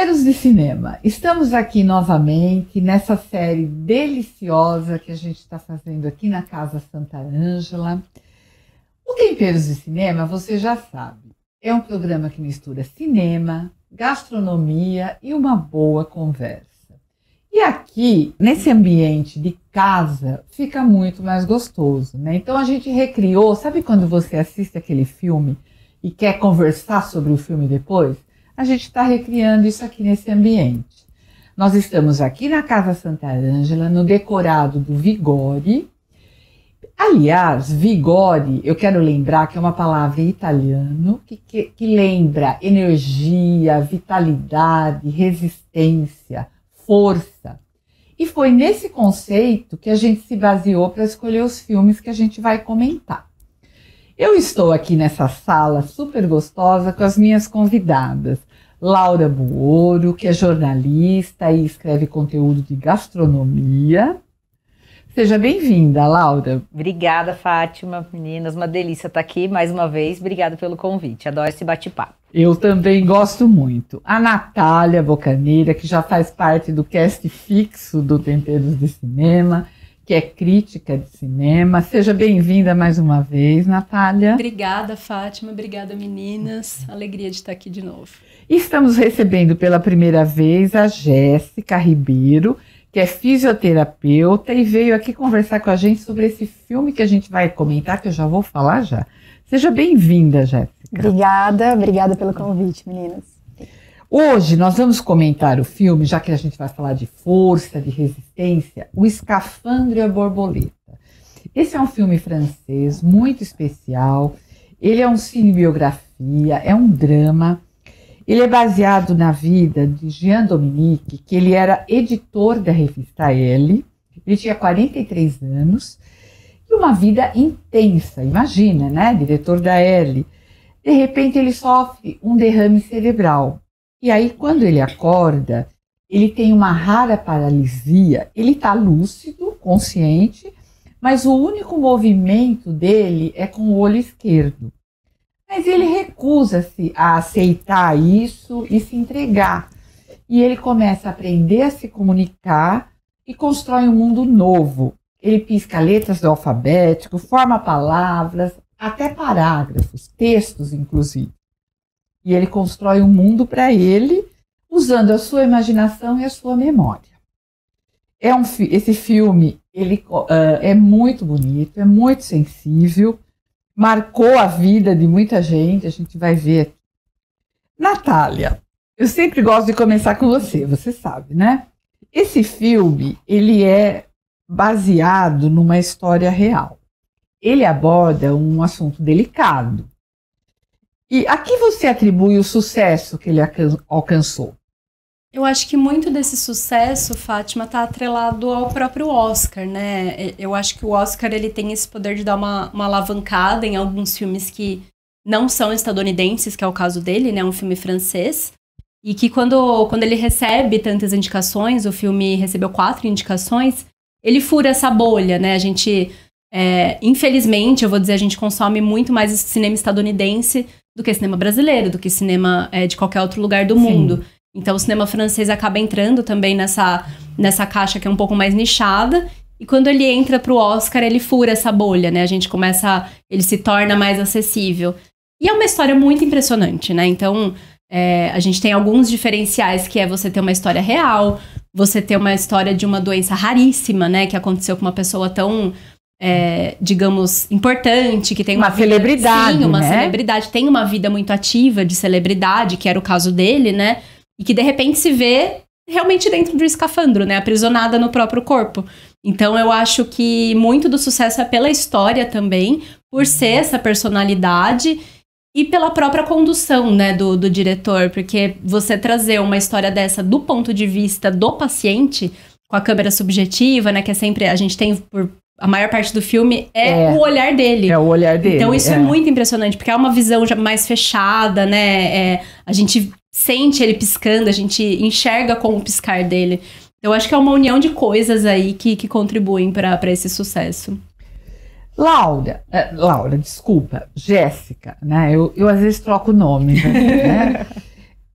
Temperos de Cinema. Estamos aqui novamente nessa série deliciosa que a gente está fazendo aqui na Casa Santa Ângela. O Temperos de Cinema, você já sabe, é um programa que mistura cinema, gastronomia e uma boa conversa. E aqui, nesse ambiente de casa, fica muito mais gostoso, né? Então a gente recriou, sabe quando você assiste aquele filme e quer conversar sobre o filme depois? A gente está recriando isso aqui nesse ambiente. Nós estamos aqui na Casa Santa Ângela, no decorado do Vigore. Aliás, Vigore, eu quero lembrar que é uma palavra em italiano que lembra energia, vitalidade, resistência, força. E foi nesse conceito que a gente se baseou para escolher os filmes que a gente vai comentar. Eu estou aqui nessa sala super gostosa com as minhas convidadas. Laura Buoro, que é jornalista e escreve conteúdo de gastronomia. Seja bem-vinda, Laura. Obrigada, Fátima, meninas, uma delícia estar aqui mais uma vez. Obrigada pelo convite, adoro esse bate-papo. Eu também gosto muito. A Natália Bocaneira, que já faz parte do cast fixo do Temperos de Cinema, que é crítica de cinema. Seja bem-vinda mais uma vez, Natália. Obrigada, Fátima. Obrigada, meninas. Alegria de estar aqui de novo. E estamos recebendo pela primeira vez a Jéssica Ribeiro, que é fisioterapeuta e veio aqui conversar com a gente sobre esse filme que a gente vai comentar, que eu já vou falar já. Seja bem-vinda, Jéssica. Obrigada pelo convite, meninas. Hoje nós vamos comentar o filme, já que a gente vai falar de força, de resistência, O Escafandro e a Borboleta. Esse é um filme francês muito especial, ele é um cinebiografia, é um drama. Ele é baseado na vida de Jean Dominique, que ele era editor da revista Elle, ele tinha 43 anos, e uma vida intensa, imagina, né, diretor da Elle. De repente ele sofre um derrame cerebral, e aí quando ele acorda, ele tem uma rara paralisia, ele está lúcido, consciente, mas o único movimento dele é com o olho esquerdo. Mas ele recusa-se a aceitar isso e se entregar. E ele começa a aprender a se comunicar e constrói um mundo novo. Ele pisca letras do alfabético, forma palavras, até parágrafos, textos inclusive. E ele constrói um mundo para ele, usando a sua imaginação e a sua memória. Esse filme ele, é muito bonito, é muito sensível, marcou a vida de muita gente, a gente vai ver aqui. Natália, eu sempre gosto de começar com você, você sabe, né? Esse filme, ele é baseado numa história real. Ele aborda um assunto delicado. E a que você atribui o sucesso que ele alcançou? Eu acho que muito desse sucesso, Fátima, está atrelado ao próprio Oscar, né? Eu acho que o Oscar ele tem esse poder de dar uma alavancada em alguns filmes que não são estadunidenses, que é o caso dele, né? Um filme francês. E que quando ele recebe tantas indicações, o filme recebeu 4 indicações, ele fura essa bolha, né? A gente, infelizmente, eu vou dizer, a gente consome muito mais cinema estadunidense do que cinema brasileiro, do que cinema de qualquer outro lugar do mundo. Então o cinema francês acaba entrando também nessa caixa que é um pouco mais nichada. E quando ele entra pro Oscar, ele fura essa bolha, né? Ele se torna mais acessível. E é uma história muito impressionante, né? Então a gente tem alguns diferenciais, que é você ter uma história real, você ter uma história de uma doença raríssima, né? Que aconteceu com uma pessoa tão, digamos, importante, que tem uma celebridade, sim, uma né? celebridade, tem uma vida muito ativa de celebridade, que era o caso dele, né? E que de repente se vê realmente dentro do escafandro, né? Aprisionada no próprio corpo. Então eu acho que muito do sucesso é pela história também, por ser essa personalidade e pela própria condução, né, do diretor. Porque você trazer uma história dessa do ponto de vista do paciente, com a câmera subjetiva, né? Que é sempre, a gente tem por a maior parte do filme o olhar dele. É o olhar dele. Então isso é muito impressionante, porque é uma visão já mais fechada, né? A gente sente ele piscando, a gente enxerga com o piscar dele. Então, eu acho que é uma união de coisas aí que contribuem para esse sucesso. Laura, desculpa, Jéssica, né? Eu às vezes troco o nome, né?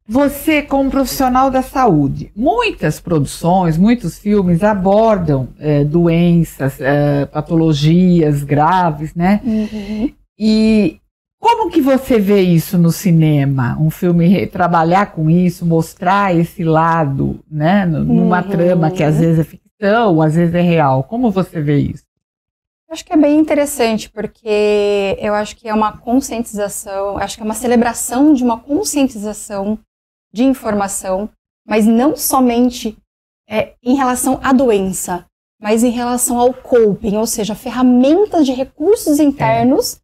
Você, como profissional da saúde, muitas produções, muitos filmes abordam doenças, patologias graves, né? Uhum. E como que você vê isso no cinema? Um filme trabalhar com isso, mostrar esse lado, né? Numa trama que às vezes é ficção, às vezes é real. Como você vê isso? Acho que é bem interessante, porque eu acho que é uma conscientização, acho que é uma celebração de uma conscientização de informação, mas não somente em relação à doença, mas em relação ao coping, ou seja, ferramentas de recursos internos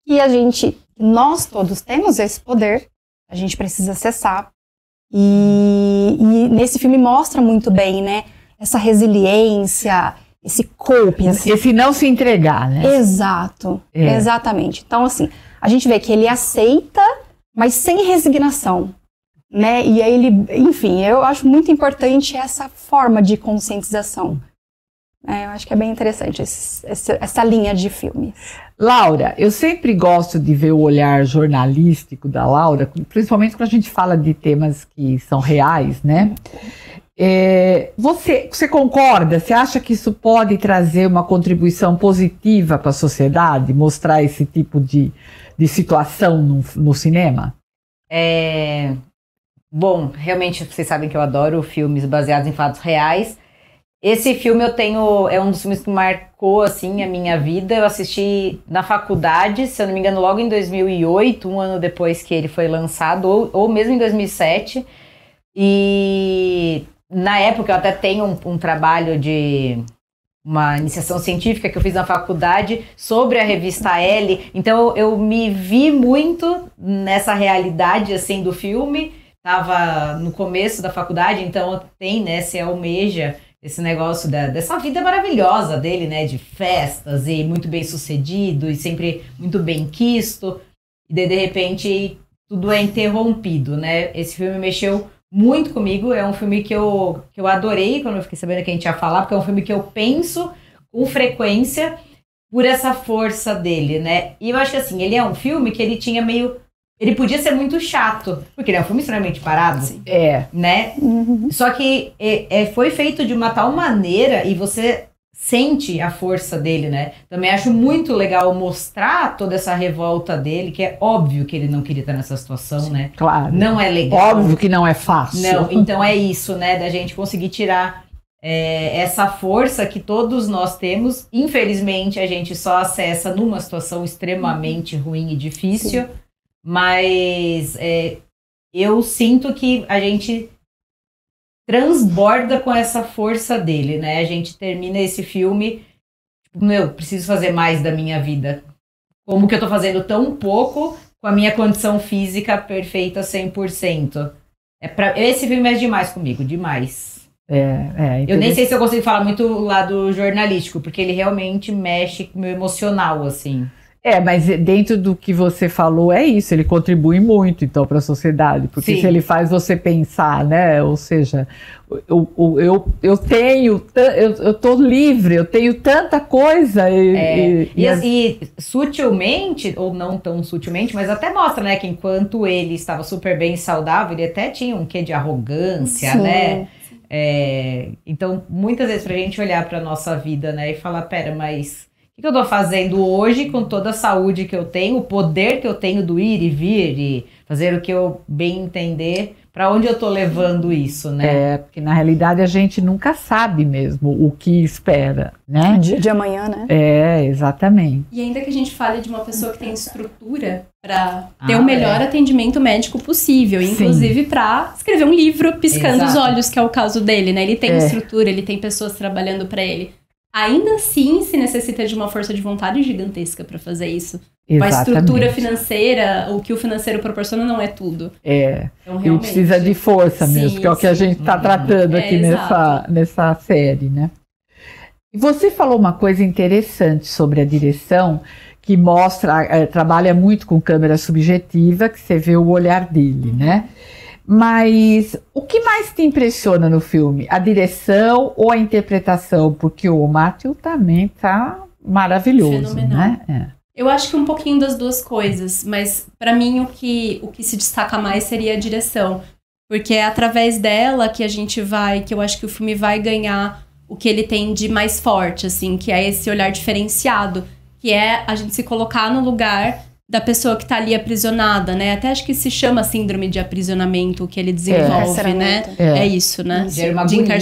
que nós todos temos esse poder, a gente precisa acessar. E nesse filme mostra muito bem, né, essa resiliência, esse coping. Esse não se entregar, né? Exato, exatamente. Então, assim, a gente vê que ele aceita, mas sem resignação. Né? E aí enfim, eu acho muito importante essa forma de conscientização. Eu acho que é bem interessante essa linha de filmes. Laura, eu sempre gosto de ver o olhar jornalístico da Laura, principalmente quando a gente fala de temas que são reais, né? Você concorda? Você acha que isso pode trazer uma contribuição positiva para a sociedade? Mostrar esse tipo de situação no cinema? Bom, realmente vocês sabem que eu adoro filmes baseados em fatos reais. Esse filme é um dos filmes que marcou assim a minha vida. Eu assisti na faculdade, se eu não me engano, logo em 2008, um ano depois que ele foi lançado, ou mesmo em 2007. E na época eu até tenho um trabalho de uma iniciação científica que eu fiz na faculdade sobre a revista Elle. Então eu me vi muito nessa realidade assim do filme. Estava no começo da faculdade, então tem, né, se almeja esse negócio dessa vida maravilhosa dele, né, de festas e muito bem sucedido e sempre muito bem quisto, e daí, de repente tudo é interrompido, né? Esse filme mexeu muito comigo, é um filme que eu adorei quando eu fiquei sabendo que a gente ia falar, porque é um filme que eu penso com frequência por essa força dele, né? E eu acho que assim, ele é um filme que ele tinha ele podia ser muito chato, porque ele é um filme extremamente parado, né? Uhum. Só que foi feito de uma tal maneira e você sente a força dele, né? Também acho muito legal mostrar toda essa revolta dele, que é óbvio que ele não queria estar nessa situação, né? Claro. Não é legal. Óbvio que não é fácil. Não, então é isso, né? Da gente conseguir tirar essa força que todos nós temos. Infelizmente, a gente só acessa numa situação extremamente ruim e difícil. Sim. Mas eu sinto que a gente transborda com essa força dele, né? A gente termina esse filme, tipo, preciso fazer mais da minha vida. Como que eu tô fazendo tão pouco com a minha condição física perfeita 100%? Esse filme é demais comigo, demais. Eu nem sei se eu consigo falar muito do lado jornalístico, porque ele realmente mexe com o meu emocional, assim. Mas dentro do que você falou, é isso, ele contribui muito, então, para a sociedade, porque se ele faz você pensar, né, ou seja, eu tô livre, eu tenho tanta coisa. E sutilmente, ou não tão sutilmente, mas até mostra, né, que enquanto ele estava super bem e saudável, ele até tinha um quê de arrogância, sim, né? Então, muitas vezes, pra gente olhar pra nossa vida, né, e falar, pera, mas o que eu tô fazendo hoje com toda a saúde que eu tenho, o poder que eu tenho do ir e vir e fazer o que eu bem entender, para onde eu tô levando isso, né? Porque na realidade a gente nunca sabe mesmo o que espera, né? Dia de amanhã, né? Exatamente. E ainda que a gente fale de uma pessoa que tem estrutura para ter o melhor atendimento médico possível, inclusive para escrever um livro piscando os olhos, que é o caso dele, né? Ele tem estrutura, ele tem pessoas trabalhando para ele. Ainda assim, se necessita de uma força de vontade gigantesca para fazer isso. Exatamente. A estrutura financeira, o que o financeiro proporciona não é tudo. Então, realmente, ele precisa de força mesmo, que é o que a gente está tratando aqui nessa série, né? E você falou uma coisa interessante sobre a direção, que mostra, trabalha muito com câmera subjetiva, que você vê o olhar dele, né? Mas o que mais te impressiona no filme? A direção ou a interpretação? Porque o Matthew também tá maravilhoso, fenomenal, né? Eu acho que um pouquinho das duas coisas, mas para mim o que se destaca mais seria a direção. Porque é através dela que que eu acho que o filme vai ganhar o que ele tem de mais forte, assim, que é esse olhar diferenciado, que é a gente se colocar no lugar da pessoa que tá ali aprisionada, né? Até acho que se chama síndrome de aprisionamento, que ele desenvolve, né? É isso, né? Gera uma agonia,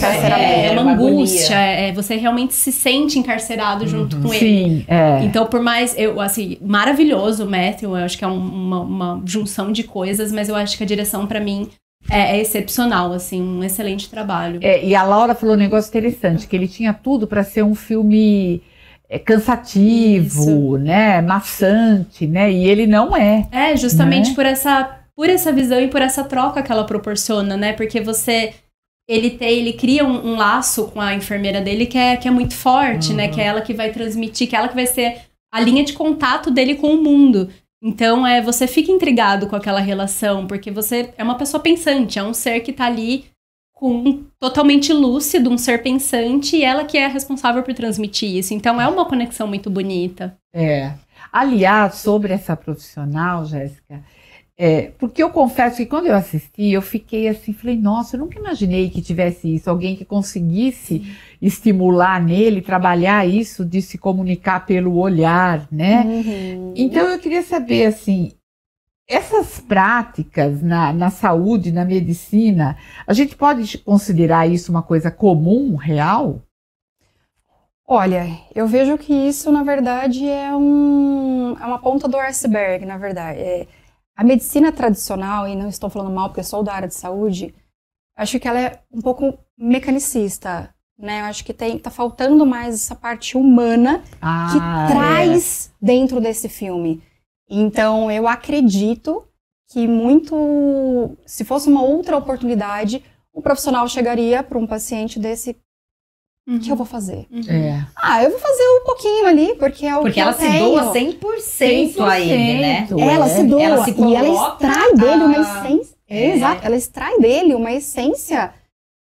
é uma angústia, você realmente se sente encarcerado junto com ele. Sim, é. Então, por mais, assim, maravilhoso o Matthew, eu acho que é uma junção de coisas, mas eu acho que a direção, pra mim, é excepcional, assim, um excelente trabalho. E a Laura falou um negócio interessante, que ele tinha tudo para ser um filme cansativo, né, maçante, né, e ele não é. Justamente, né? por essa visão e por essa troca que ela proporciona, né, porque ele cria um laço com a enfermeira dele que é muito forte, né, que é ela que vai transmitir, que é ela que vai ser a linha de contato dele com o mundo. Então, você fica intrigado com aquela relação, porque você é uma pessoa pensante, é um ser que tá ali totalmente lúcido, um ser pensante, e ela que é responsável por transmitir isso. Então, é uma conexão muito bonita. Aliás, sobre essa profissional, Jéssica, porque eu confesso que quando eu assisti, eu fiquei assim, falei, nossa, eu nunca imaginei que tivesse isso, alguém que conseguisse estimular nele, trabalhar isso de se comunicar pelo olhar, né? Então, eu queria saber, assim, essas práticas na saúde, na medicina, a gente pode considerar isso uma coisa comum, real? Olha, eu vejo que isso, na verdade, é uma ponta do iceberg, na verdade. A medicina tradicional, e não estou falando mal porque eu sou da área de saúde, acho que ela é um pouco mecanicista, né? Eu acho que tá faltando mais essa parte humana que traz dentro desse filme. Então, eu acredito que se fosse uma outra oportunidade, o profissional chegaria para um paciente desse, o que eu vou fazer? Eu vou fazer um pouquinho ali, porque é o que eu tenho. Porque ela se doa 100% a ele, né? Ela se doa, e ela extrai dele uma essência. Exato, ela extrai dele uma essência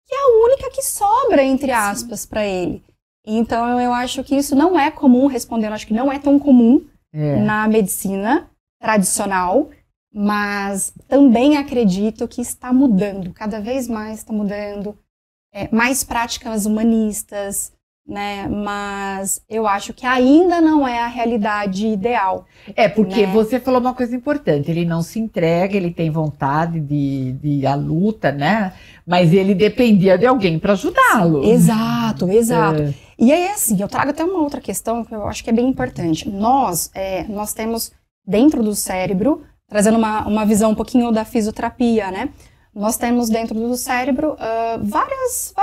que é a única que sobra, entre aspas, para ele. Então, eu acho que isso não é comum, respondendo, acho que não é tão comum na medicina tradicional, mas também acredito que está mudando, cada vez mais está mudando, mais práticas humanistas, né? Mas eu acho que ainda não é a realidade ideal. Porque você falou uma coisa importante, ele não se entrega, ele tem vontade de a luta, né? Mas ele dependia de alguém para ajudá-lo. Exato. E aí, assim, eu trago até uma outra questão que eu acho que é bem importante. Nós temos dentro do cérebro, trazendo uma visão um pouquinho da fisioterapia, né? Nós temos dentro do cérebro vários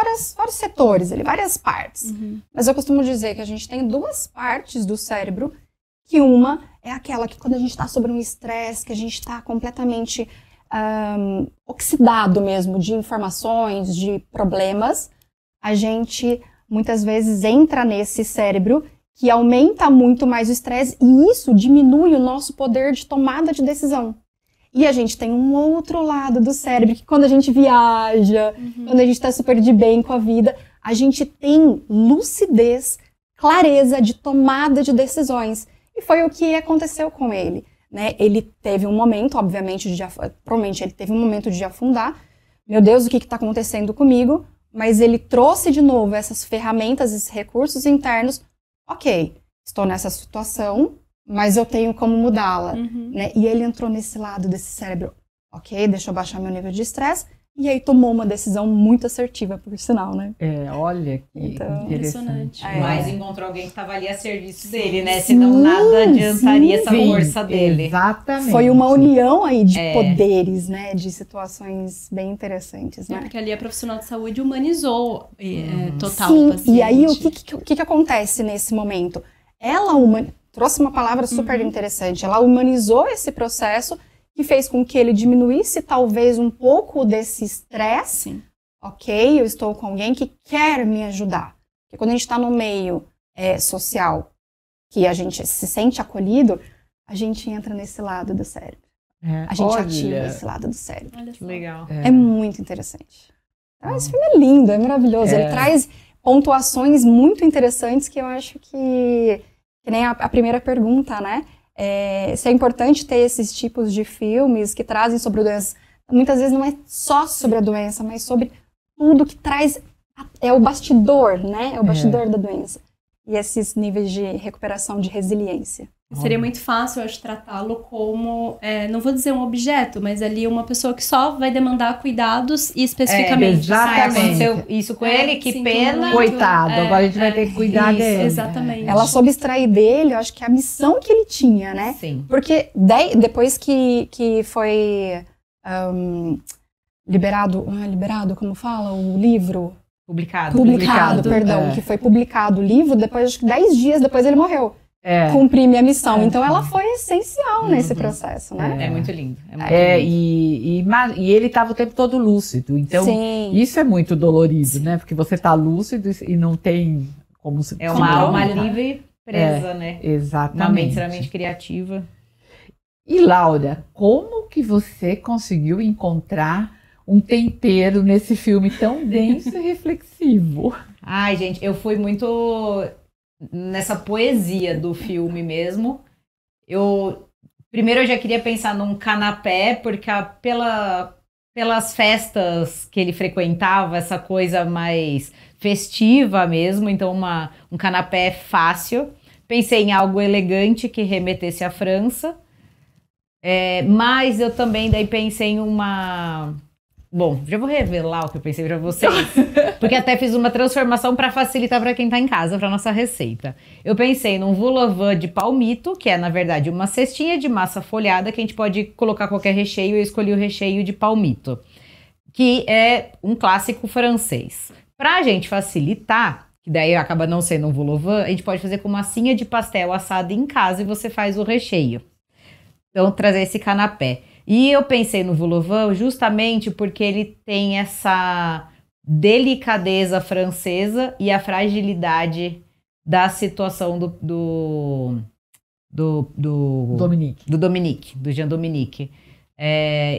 setores, várias partes. Mas eu costumo dizer que a gente tem duas partes do cérebro, que uma é aquela que quando a gente está sob um estresse, que a gente está completamente oxidado mesmo de informações, de problemas, a gente muitas vezes entra nesse cérebro que aumenta muito mais o estresse e isso diminui o nosso poder de tomada de decisão. E a gente tem um outro lado do cérebro, que quando a gente viaja, quando a gente está super de bem com a vida, a gente tem lucidez, clareza de tomada de decisões. E foi o que aconteceu com ele, né? Ele teve um momento, obviamente, provavelmente ele teve um momento de afundar. Meu Deus, o que está acontecendo comigo? Mas ele trouxe de novo essas ferramentas, esses recursos internos. Ok, estou nessa situação, mas eu tenho como mudá-la, né? E ele entrou nesse lado desse cérebro. Ok, deixa eu baixar meu nível de estresse. E aí tomou uma decisão muito assertiva, por sinal, né? Olha que interessante. Mas encontrou alguém que estava ali a serviço dele, né? Senão nada adiantaria essa força dele. Exatamente. Foi uma união aí de poderes, né? De situações bem interessantes, né? Porque ali a profissional de saúde humanizou total Sim, o paciente. E aí o que acontece nesse momento? Ela trouxe uma palavra super interessante. Ela humanizou esse processo que fez com que ele diminuísse talvez um pouco desse estresse. Ok, eu estou com alguém que quer me ajudar. Porque quando a gente está no meio social, que a gente se sente acolhido, a gente entra nesse lado do cérebro. A gente ativa esse lado do cérebro. Olha que legal. É muito interessante. Então, esse filme é lindo, é maravilhoso. Ele traz pontuações muito interessantes que eu acho que nem a primeira pergunta, né? Se é importante ter esses tipos de filmes que trazem sobre doenças muitas vezes não é só sobre a doença, mas sobre tudo que traz, é o bastidor, né? É o bastidor da doença. E esses níveis de recuperação, de resiliência. Seria muito fácil, eu acho, tratá-lo como, não vou dizer um objeto, mas ali uma pessoa que só vai demandar cuidados e especificamente. Exatamente. Aconteceu isso com ele, que sinto pena. muito. Coitado, agora a gente vai ter que cuidar dele. Exatamente. Ela soube extrair dele, eu acho que a missão que ele tinha, né? Sim. Porque depois que foi liberado, como fala, o livro? Publicado. Perdão, que foi publicado o livro, depois, acho que 10 dias depois ele morreu. É. Cumprir minha missão. Então ela foi essencial nesse processo, né? É muito lindo. É muito lindo. E ele estava o tempo todo lúcido. Então, Sim. isso é muito dolorido, né? Porque você está lúcido e não tem como se... É uma alma livre presa, né? Exatamente. Uma mente extremamente criativa. E Laura, como que você conseguiu encontrar um tempero nesse filme tão denso e reflexivo? Ai, gente, eu fui muito nessa poesia do filme mesmo. Primeiro eu já queria pensar num canapé, porque pelas festas que ele frequentava, essa coisa mais festiva mesmo, então um canapé fácil. Pensei em algo elegante que remetesse à França, mas eu também daí pensei em uma... Bom, já vou revelar o que eu pensei para vocês, porque até fiz uma transformação para facilitar para quem tá em casa, para nossa receita. Eu pensei num vol au vent de palmito, que é, na verdade, uma cestinha de massa folhada que a gente pode colocar qualquer recheio. Eu escolhi o recheio de palmito, que é um clássico francês. Pra gente facilitar, que daí acaba não sendo um vol au vent, a gente pode fazer com massinha de pastel assada em casa e você faz o recheio. Então, trazer esse canapé. E eu pensei no vol au vent justamente porque ele tem essa delicadeza francesa e a fragilidade da situação do Dominique, do Jean Dominique.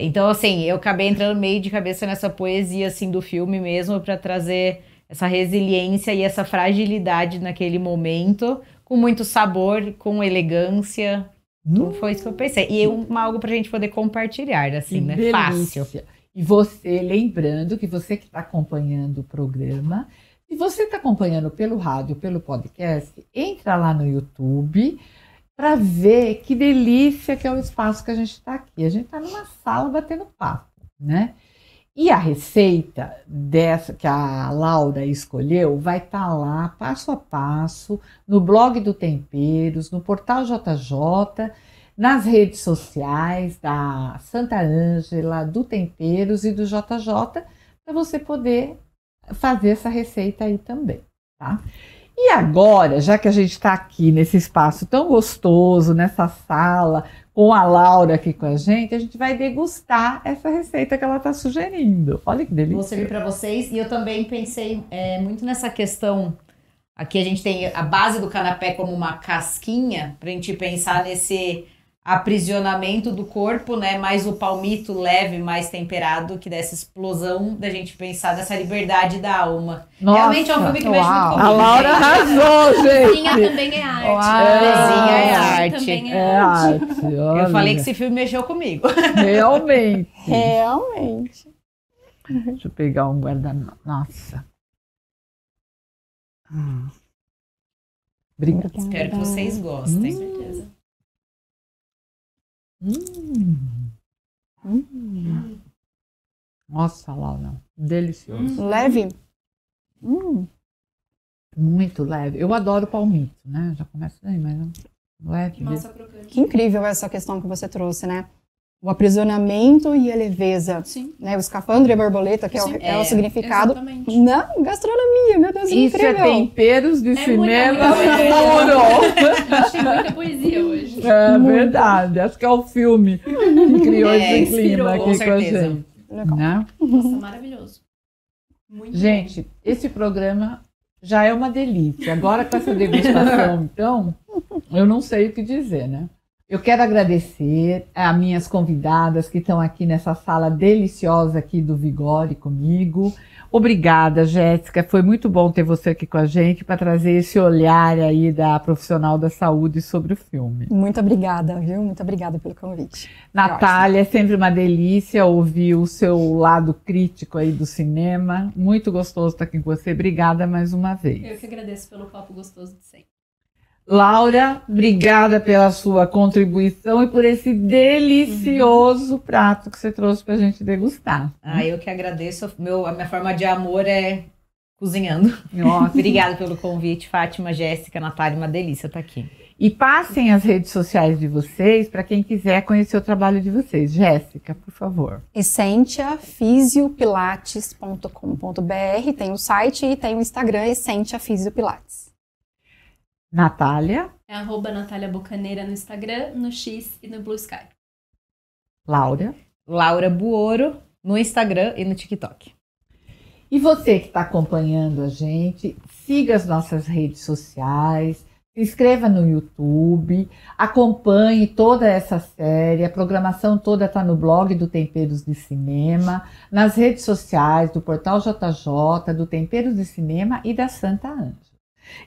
Então, assim, eu acabei entrando meio de cabeça nessa poesia assim, do filme mesmo para trazer essa resiliência e essa fragilidade naquele momento, com muito sabor, com elegância. Então foi isso que eu pensei. E algo pra gente poder compartilhar, assim, Que né? delícia. Fácil. E você, lembrando que você que está acompanhando o programa, se você está acompanhando pelo rádio, pelo podcast, entra lá no YouTube para ver que delícia que é o espaço que a gente está aqui. A gente está numa sala batendo papo, né? E a receita dessa que a Laura escolheu vai estar lá, passo a passo, no blog do Temperos, no portal JJ, nas redes sociais da Santa Ângela, do Temperos e do JJ, para você poder fazer essa receita aí também, tá? E agora, já que a gente está aqui nesse espaço tão gostoso, nessa sala, com a Laura aqui com a gente vai degustar essa receita que ela está sugerindo. Olha que delícia. Vou servir para vocês. E eu também pensei muito nessa questão. Aqui a gente tem a base do canapé como uma casquinha, para a gente pensar nesse aprisionamento do corpo, né? Mais o palmito leve, mais temperado, que dessa explosão da gente pensar nessa liberdade da alma. Nossa, realmente é um filme que mexe muito comigo. A Laura arrasou, gente. Cozinha também é arte. Cozinha é arte. Também É arte. Eu falei que esse filme mexeu comigo. Realmente. Realmente. Deixa eu pegar um guardanapo. Nossa. Obrigada. Espero que vocês gostem. Com certeza. Nossa, Laura, delicioso. Leve? Muito leve. Eu adoro palmito, né? Já começa daí, mas leve. Massa crocante. Que incrível essa questão que você trouxe, né? O aprisionamento e a leveza. Sim. Né? O escafandro e a borboleta, que Sim, é o significado. Exatamente. Na gastronomia, meu Deus, Isso incrível. é temperos de cinema muito puro. Achei muita poesia hoje. É verdade. Acho que é o filme que criou esse inspirou, clima com aqui com a certeza. gente. Legal. Né? Nossa, maravilhoso. Muito Gente, esse programa já é uma delícia. Agora com essa degustação, então, eu não sei o que dizer, né? Eu quero agradecer a minhas convidadas que estão aqui nessa sala deliciosa aqui do Vigore comigo. Obrigada, Jéssica. Foi muito bom ter você aqui com a gente para trazer esse olhar aí da profissional da saúde sobre o filme. Muito obrigada, viu? Muito obrigada pelo convite. Natália, é sempre uma delícia ouvir o seu lado crítico aí do cinema. Muito gostoso estar aqui com você. Obrigada mais uma vez. Eu que agradeço pelo papo gostoso de sempre. Laura, obrigada pela sua contribuição e por esse delicioso prato que você trouxe para a gente degustar. Eu que agradeço. A minha forma de amor é cozinhando. Nossa. Obrigada pelo convite, Fátima, Jéssica, Natália, uma delícia estar aqui. E passem as redes sociais de vocês para quem quiser conhecer o trabalho de vocês. Jéssica, por favor. essentiafisiopilates.com.br, tem o site e tem o Instagram Essentia Fisiopilates. Natália. É @Natália Bocaneira no Instagram, no X e no Blue Sky. Laura. Laura Buoro no Instagram e no TikTok. E você que está acompanhando a gente, siga as nossas redes sociais, se inscreva no YouTube, acompanhe toda essa série, a programação toda está no blog do Temperos de Cinema, nas redes sociais do Portal JJ, do Temperos de Cinema e da Santa Ângela.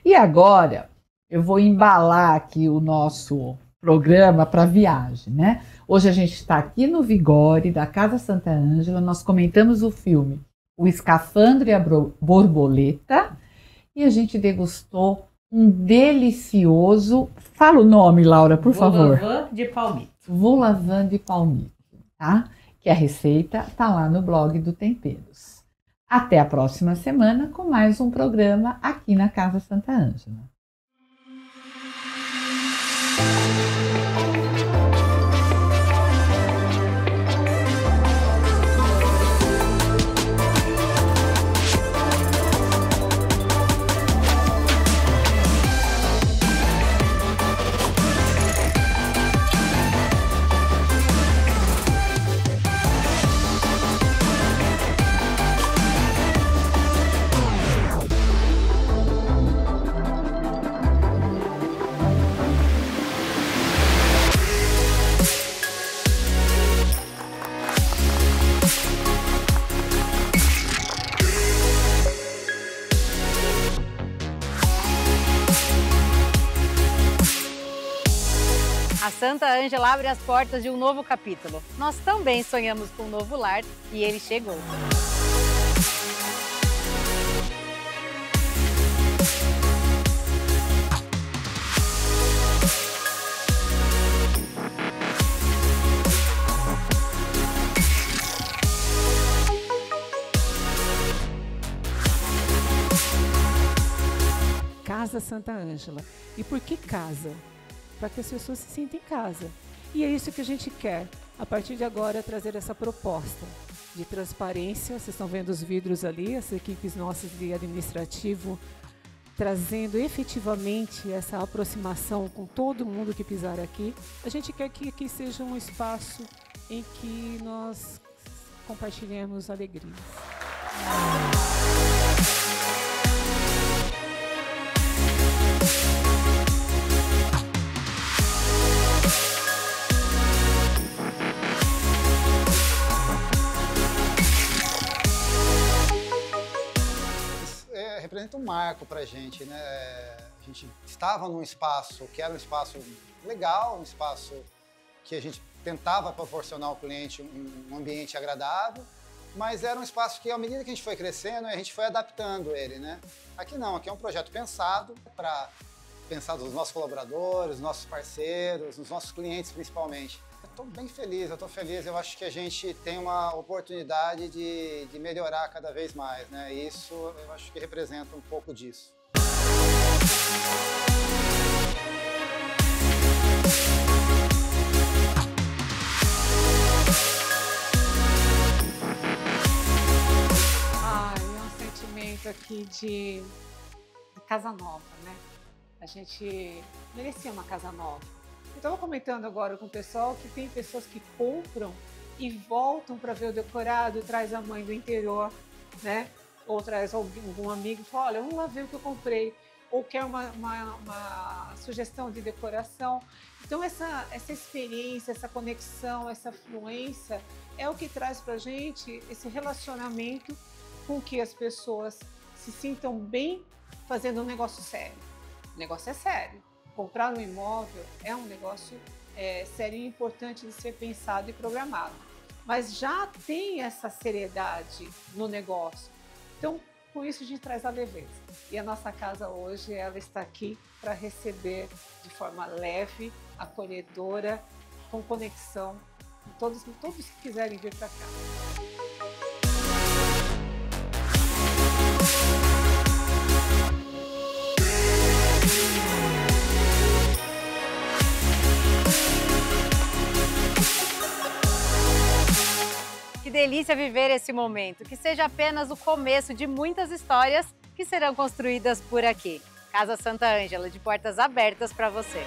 E agora eu vou embalar aqui o nosso programa para viagem, né? Hoje a gente está aqui no Vigore, da Casa Santa Ângela, nós comentamos o filme O Escafandro e a Borboleta e a gente degustou um delicioso... Fala o nome, Laura, por favor. Vol-au-vent de palmito. Vol-au-vent de palmito, tá? Que a receita está lá no blog do Temperos. Até a próxima semana com mais um programa aqui na Casa Santa Ângela. A Santa Ângela abre as portas de um novo capítulo. Nós também sonhamos com um novo lar e ele chegou. Casa Santa Ângela. E por que casa? Para que as pessoas se sintam em casa. E é isso que a gente quer, a partir de agora, trazer essa proposta de transparência. Vocês estão vendo os vidros ali, as equipes nossas de administrativo, trazendo efetivamente essa aproximação com todo mundo que pisar aqui. A gente quer que aqui seja um espaço em que nós compartilhemos alegrias. Representa um marco para a gente, né? A gente estava num espaço que era um espaço legal, um espaço que a gente tentava proporcionar ao cliente um ambiente agradável, mas era um espaço que, à medida que a gente foi crescendo, a gente foi adaptando ele, né? Aqui não, aqui é um projeto pensado para pensar nos nossos colaboradores, nos nossos parceiros, nos nossos clientes principalmente. Eu estou bem feliz, eu acho que a gente tem uma oportunidade de melhorar cada vez mais, né? E isso eu acho que representa um pouco disso. É um sentimento aqui de casa nova, né? A gente merecia uma casa nova. Eu estava comentando agora com o pessoal que tem pessoas que compram e voltam para ver o decorado, traz a mãe do interior, né? Ou traz algum amigo e fala, olha, vamos lá ver o que eu comprei. ou quer uma sugestão de decoração. Então essa experiência, essa conexão, essa fluência é o que traz para a gente esse relacionamento com que as pessoas se sintam bem fazendo um negócio sério. O negócio é sério. Comprar um imóvel é um negócio sério e importante de ser pensado e programado. Mas já tem essa seriedade no negócio. Então, com isso a gente traz a leveza. E a nossa casa hoje, ela está aqui para receber de forma leve, acolhedora, com conexão, todos que quiserem vir para cá. Que delícia viver esse momento, que seja apenas o começo de muitas histórias que serão construídas por aqui. Casa Santa Ângela, de portas abertas para você.